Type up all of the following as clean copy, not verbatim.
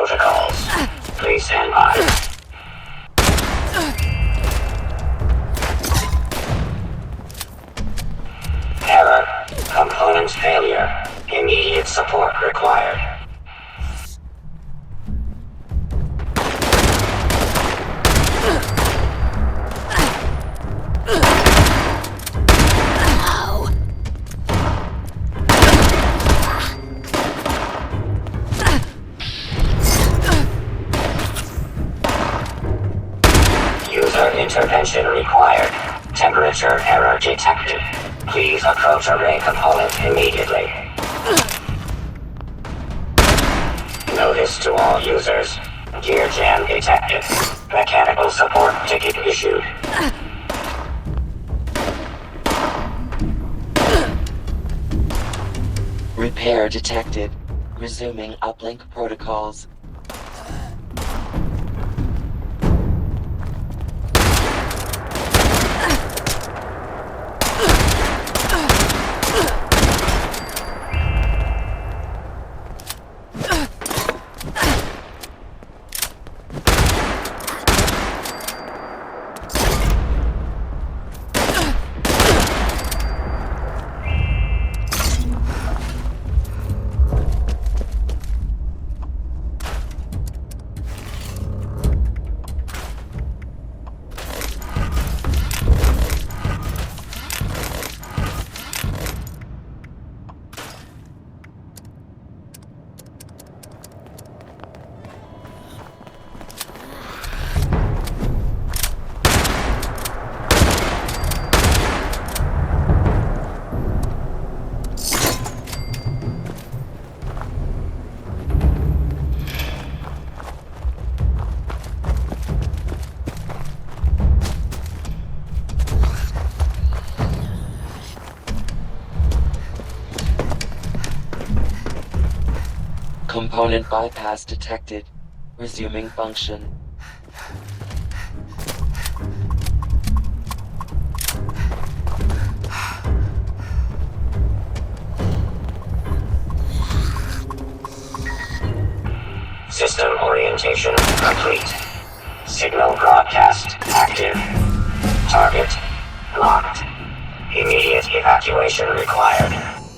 protocols. Please stand by. Error. Component failure. Immediate support required. User intervention required. Temperature error detected. Please approach array component immediately. Notice to all users. Gear jam detected. Mechanical support ticket issued. Repair detected. Resuming uplink protocols. Component bypass detected. Resuming function. System orientation complete. Signal broadcast active. Target locked. Immediate evacuation required.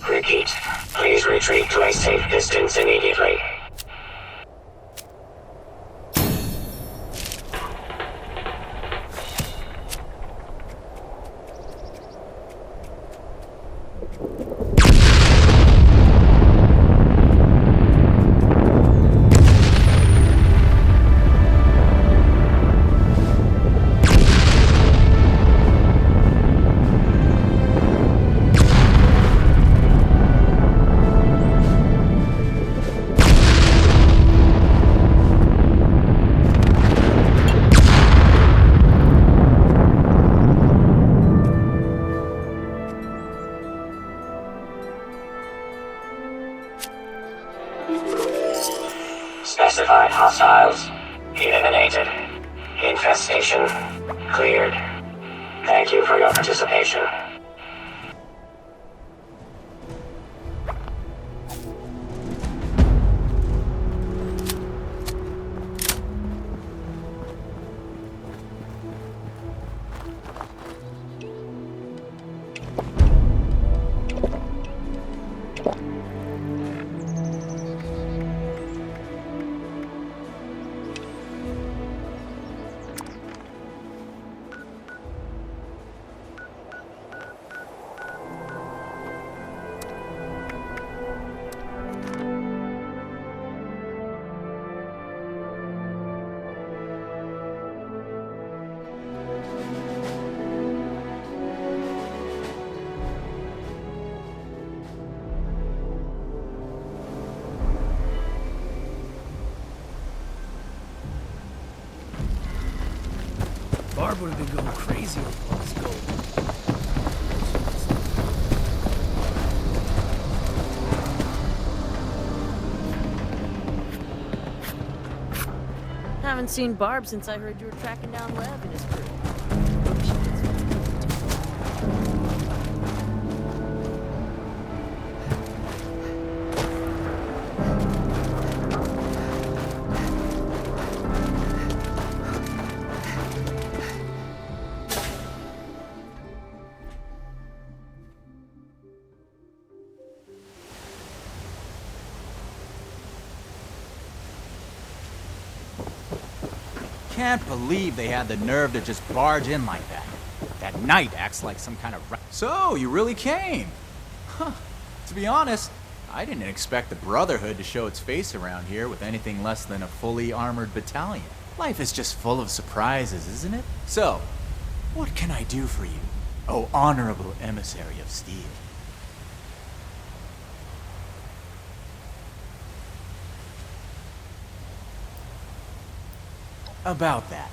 Repeat. Please retreat to a safe distance immediately. Specified hostiles eliminated. Infestation cleared. Thank you for your participation. Barb would have been going crazy over all this gold. Haven't seen Barb since I heard you were tracking down Lev and his crew. Can't believe they had the nerve to just barge in like that. That knight acts like some kind of So, you really came? Huh. To be honest, I didn't expect the Brotherhood to show its face around here with anything less than a fully armored battalion. Life is just full of surprises, isn't it? So, what can I do for you, oh honorable emissary of steel? About that.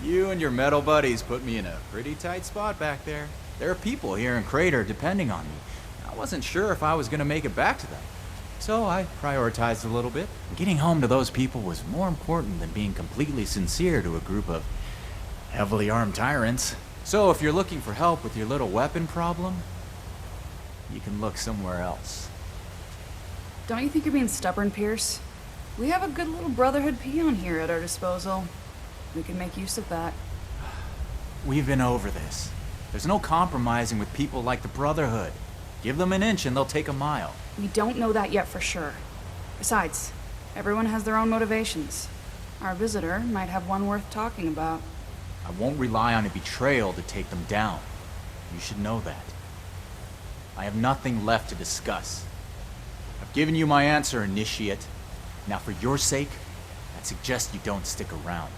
You and your metal buddies put me in a pretty tight spot back there. There are people here in Crater depending on me. I wasn't sure if I was gonna make it back to them. So I prioritized a little bit. Getting home to those people was more important than being completely sincere to a group of heavily armed tyrants. So if you're looking for help with your little weapon problem, you can look somewhere else. Don't you think you're being stubborn, Pierce? We have a good little Brotherhood peon here at our disposal. We can make use of that. We've been over this. There's no compromising with people like the Brotherhood. Give them an inch and they'll take a mile. We don't know that yet for sure. Besides, everyone has their own motivations. Our visitor might have one worth talking about. I won't rely on a betrayal to take them down. You should know that. I have nothing left to discuss. I've given you my answer, Initiate. Now for your sake, I'd suggest you don't stick around.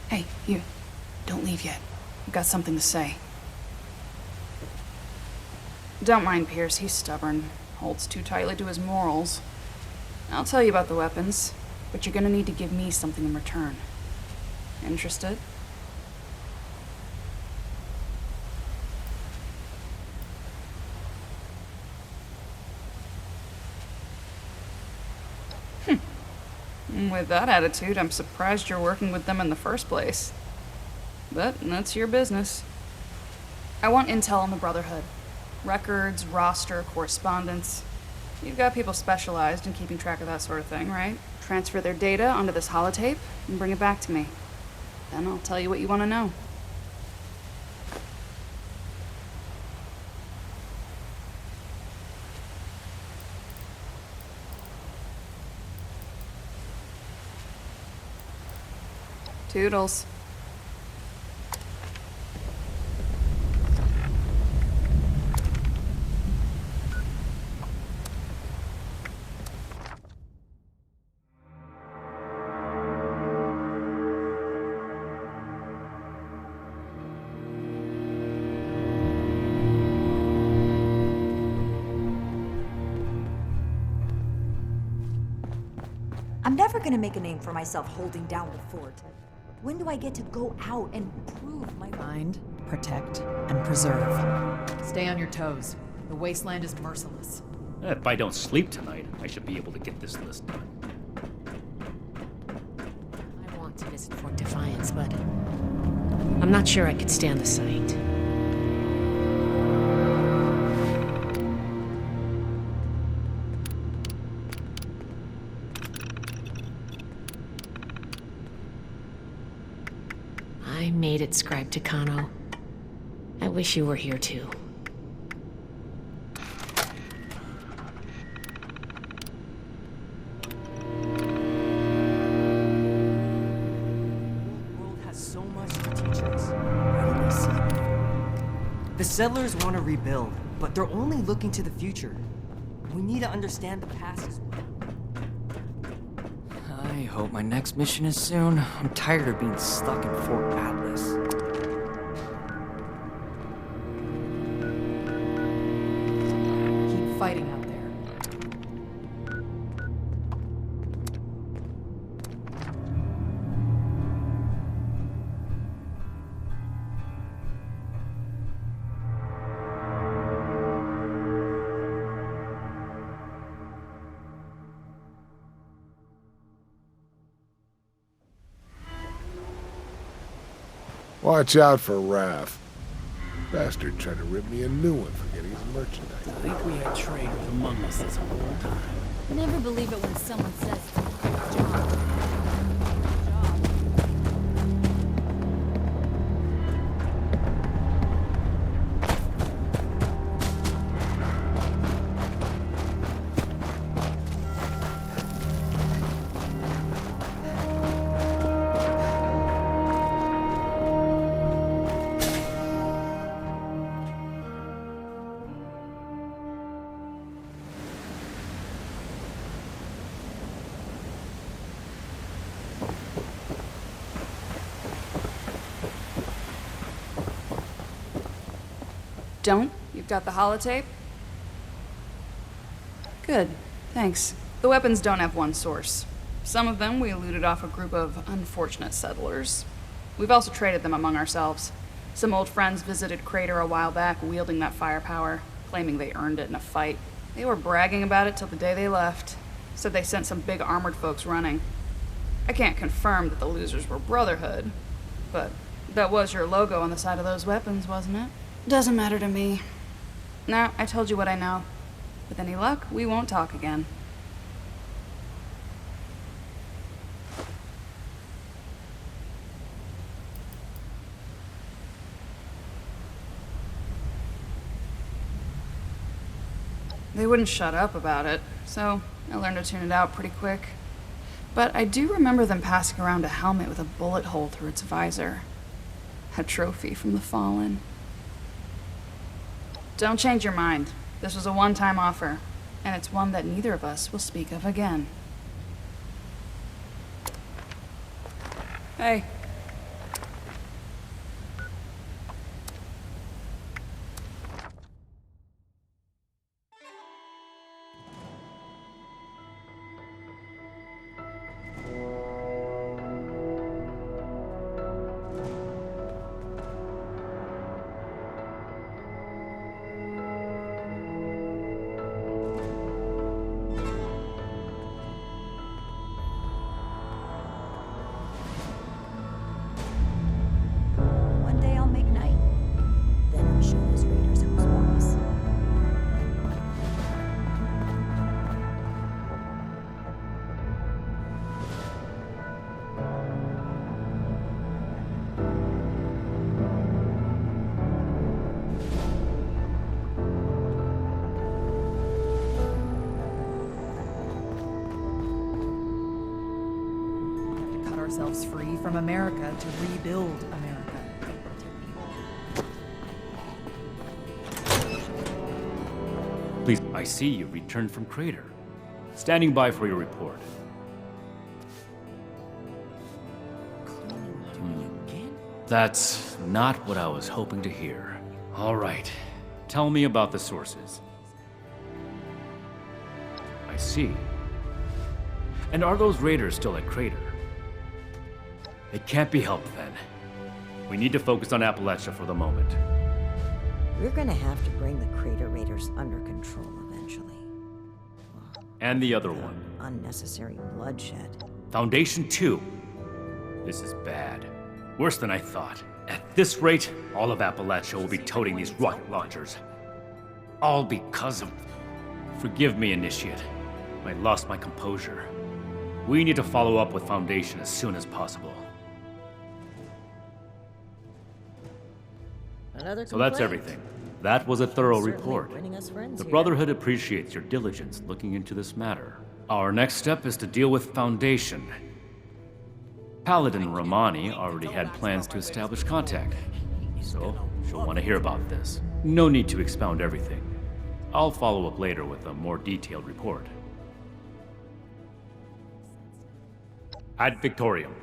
Hey, you. Don't leave yet. I've got something to say. Don't mind Pierce, he's stubborn. Holds too tightly to his morals. I'll tell you about the weapons, but you're gonna need to give me something in return. Interested? With that attitude, I'm surprised you're working with them in the first place. But that's your business. I want intel on the Brotherhood. Records, roster, correspondence. You've got people specialized in keeping track of that sort of thing, right? Transfer their data onto this holotape and bring it back to me. Then I'll tell you what you want to know. Toodles. I'm never gonna make a name for myself holding down the fort. When do I get to go out and prove my... Find, protect, and preserve. Stay on your toes. The wasteland is merciless. If I don't sleep tonight, I should be able to get this list done. I want to visit Fort Defiance, but I'm not sure I could stand the sight. I made it, Scribe Takano. I wish you were here too. The world has so much to teach us. Where do we see? The settlers want to rebuild, but they're only looking to the future. We need to understand the past as well. I hope my next mission is soon. I'm tired of being stuck in Fort Atlas. Keep fighting out there. Watch out for Raph. Bastard tried to rip me a new one for getting his merchandise. I think we had trade with Among Us this whole time. Never believe it when someone says it's a great job. Don't? You've got the holotape? Good, thanks. The weapons don't have one source. Some of them we looted off a group of unfortunate settlers. We've also traded them among ourselves. Some old friends visited Crater a while back wielding that firepower, claiming they earned it in a fight. They were bragging about it till the day they left. Said they sent some big armored folks running. I can't confirm that the losers were Brotherhood, but that was your logo on the side of those weapons, wasn't it? Doesn't matter to me. Nah, I told you what I know. With any luck, we won't talk again. They wouldn't shut up about it, so I learned to tune it out pretty quick. But I do remember them passing around a helmet with a bullet hole through its visor. A trophy from the Fallen. Don't change your mind. This was a one-time offer, and it's one that neither of us will speak of again. Hey. One day I'll make night. Then I'll show those raiders who's boss. To cut ourselves free from America to rebuild America. Please, I see you returned from Crater. Standing by for your report. That's not what I was hoping to hear. All right. Tell me about the sources. I see. And are those raiders still at Crater? It can't be helped then. We need to focus on Appalachia for the moment. We're gonna have to bring the Crater Raiders under control eventually. And the other one. Unnecessary bloodshed. Foundation 2. This is bad. Worse than I thought. At this rate, all of Appalachia will be toting these rocket launchers. All because of... Forgive me, Initiate. I lost my composure. We need to follow up with Foundation as soon as possible. So that's everything. That was a thorough report. The Brotherhood appreciates your diligence looking into this matter. Our next step is to deal with Foundation. Paladin Romani already had plans to establish contact, so she'll want to hear about this. No need to expound everything. I'll follow up later with a more detailed report. Ad Victorium.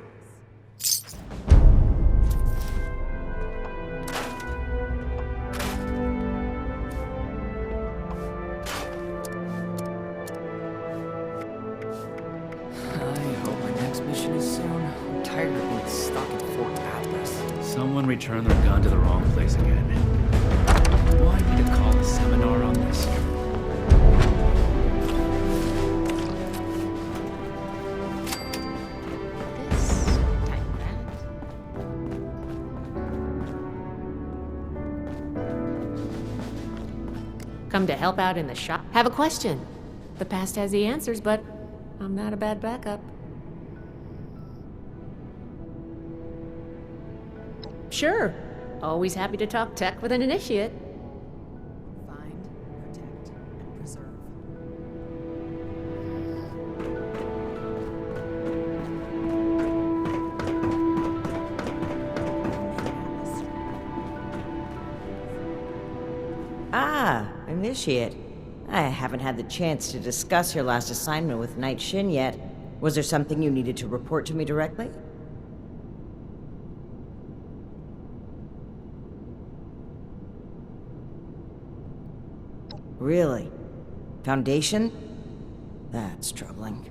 Someone returned their gun to the wrong place again. Do I need to call a seminar on this? Come to help out in the shop? Have a question. The past has the answers, but I'm not a bad backup. Sure. Always happy to talk tech with an initiate. Find, protect, and preserve. Ah, Initiate. I haven't had the chance to discuss your last assignment with Knight Shin yet. Was there something you needed to report to me directly? Really? Foundation? That's troubling.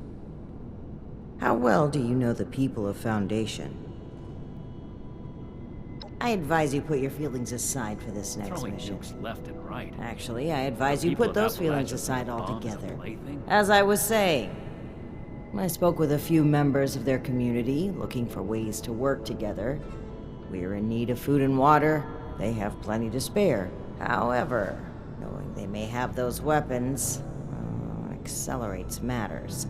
How well do you know the people of Foundation? I advise you put your feelings aside for this next Throwing mission. nukes left and right. Actually, I advise you People put of those feelings Appalachia aside think bombs are altogether. plaything? As I was saying, I spoke with a few members of their community looking for ways to work together. We're in need of food and water. They have plenty to spare. However, knowing they may have those weapons accelerates matters.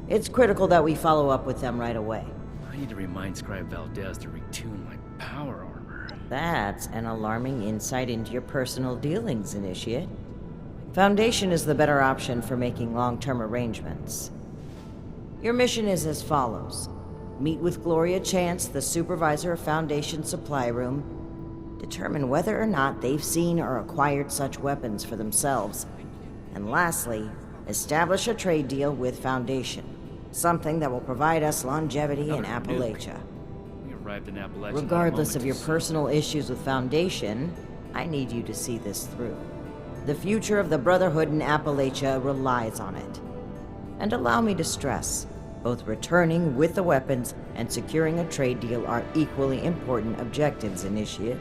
It's critical that we follow up with them right away. I need to remind Scribe Valdez to retune my power armor. That's an alarming insight into your personal dealings, Initiate. Foundation is the better option for making long-term arrangements. Your mission is as follows. Meet with Gloria Chance, the supervisor of Foundation Supply Room. Determine whether or not they've seen or acquired such weapons for themselves. And lastly, establish a trade deal with Foundation. Something that will provide us longevity in Appalachia. We arrived in Appalachia. Regardless of your personal issues with Foundation, I need you to see this through. The future of the Brotherhood in Appalachia relies on it. And allow me to stress, both returning with the weapons and securing a trade deal are equally important objectives, Initiate.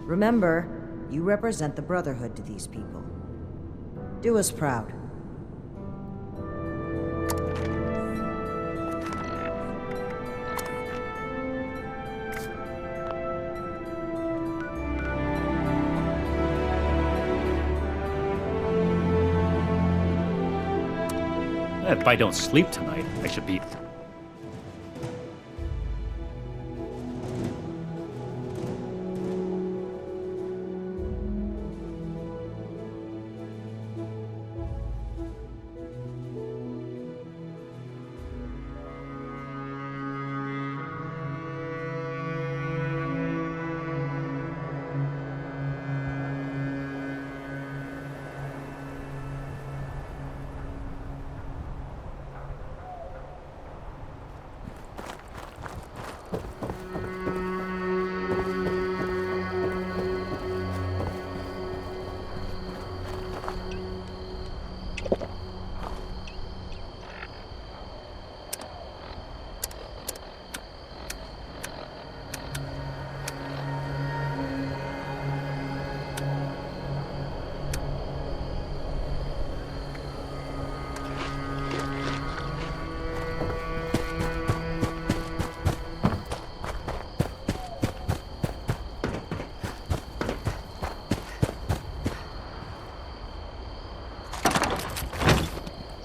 Remember, you represent the Brotherhood to these people. Do us proud. If I don't sleep tonight, I should be...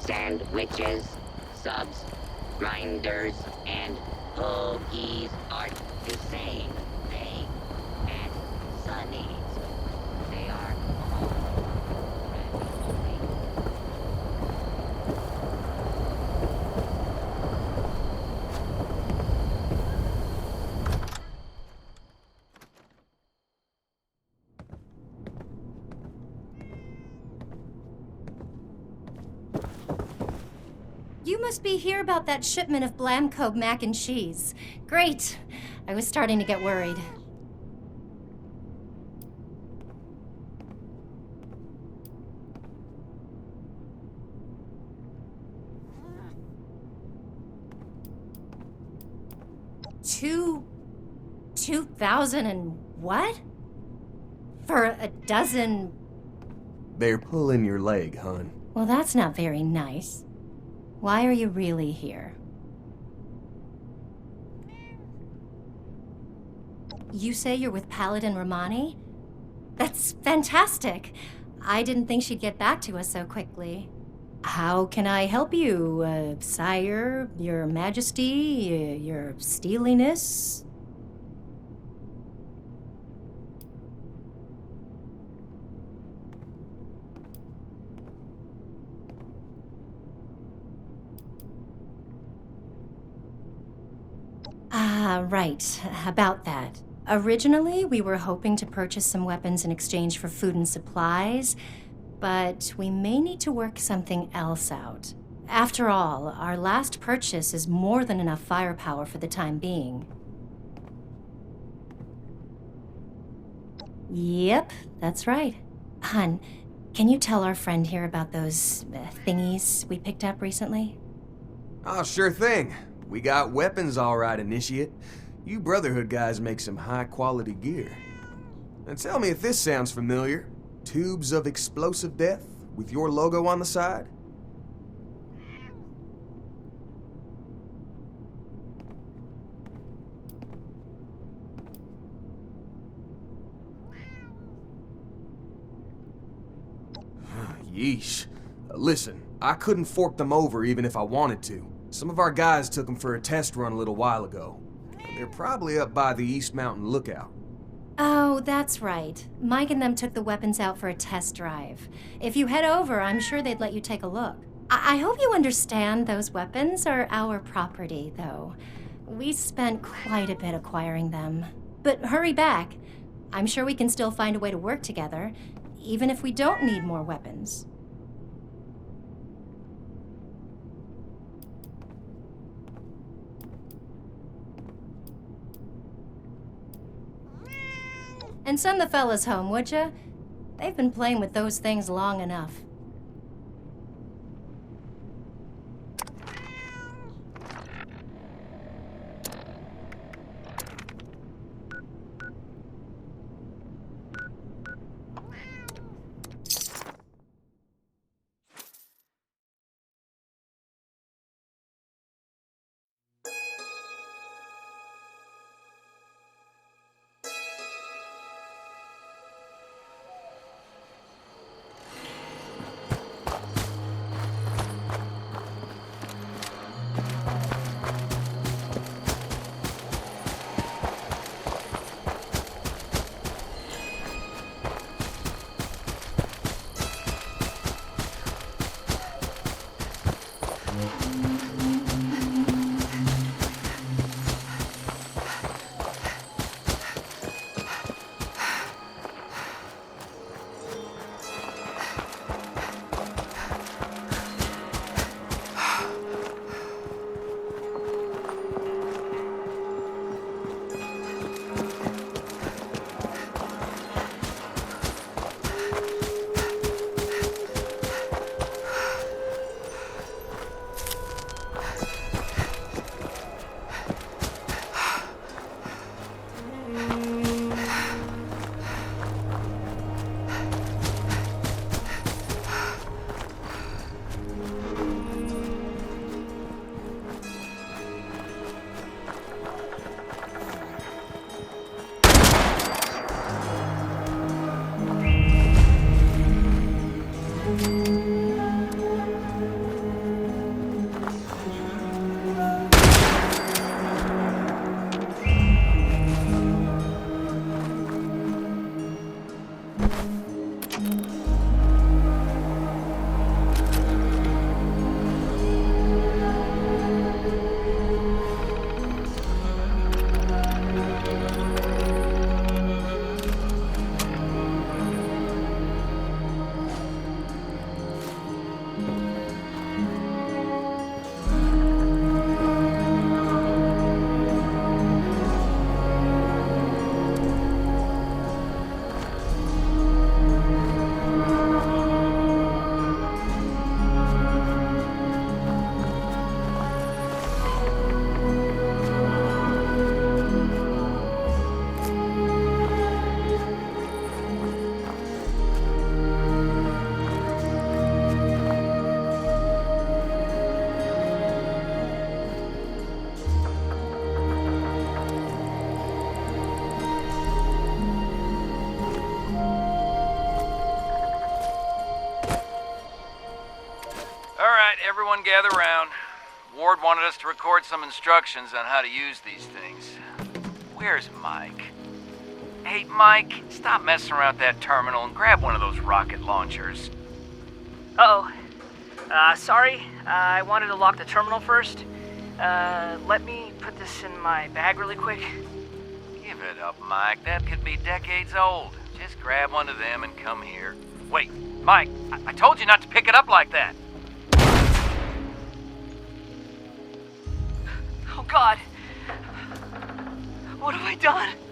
Sandwiches, subs, grinders, and hoagies are the same thing as Sunnies. They are You must be here about that shipment of Blamco mac and cheese. Great. I was starting to get worried. $2,000 and what? For a dozen... They're pulling your leg, hon. Well, that's not very nice. Why are you really here? You say you're with Paladin Romani? That's fantastic. I didn't think she'd get back to us so quickly. How can I help you, Sire, Your Majesty, Your Steeliness? Right. About that. Originally, we were hoping to purchase some weapons in exchange for food and supplies, but we may need to work something else out. After all, our last purchase is more than enough firepower for the time being. Yep, that's right. Hun, can you tell our friend here about those thingies we picked up recently? Oh, sure thing. We got weapons all right, Initiate. You Brotherhood guys make some high-quality gear. And tell me if this sounds familiar. Tubes of explosive death with your logo on the side? Yeesh. Listen, I couldn't fork them over even if I wanted to. Some of our guys took them for a test run a little while ago. They're probably up by the East Mountain Lookout. Oh, that's right. Mike and them took the weapons out for a test drive. If you head over, I'm sure they'd let you take a look. I hope you understand those weapons are our property, though. We spent quite a bit acquiring them. But hurry back. I'm sure we can still find a way to work together, even if we don't need more weapons. And send the fellas home, would ya? They've been playing with those things long enough. Everyone gather round. Ward wanted us to record some instructions on how to use these things. Where's Mike? Hey, Mike, stop messing around with that terminal and grab one of those rocket launchers. Uh-oh. Sorry. I wanted to lock the terminal first. Let me put this in my bag really quick. Give it up, Mike. That could be decades old. Just grab one of them and come here. Wait, Mike, I told you not to pick it up like that. God. What have I done?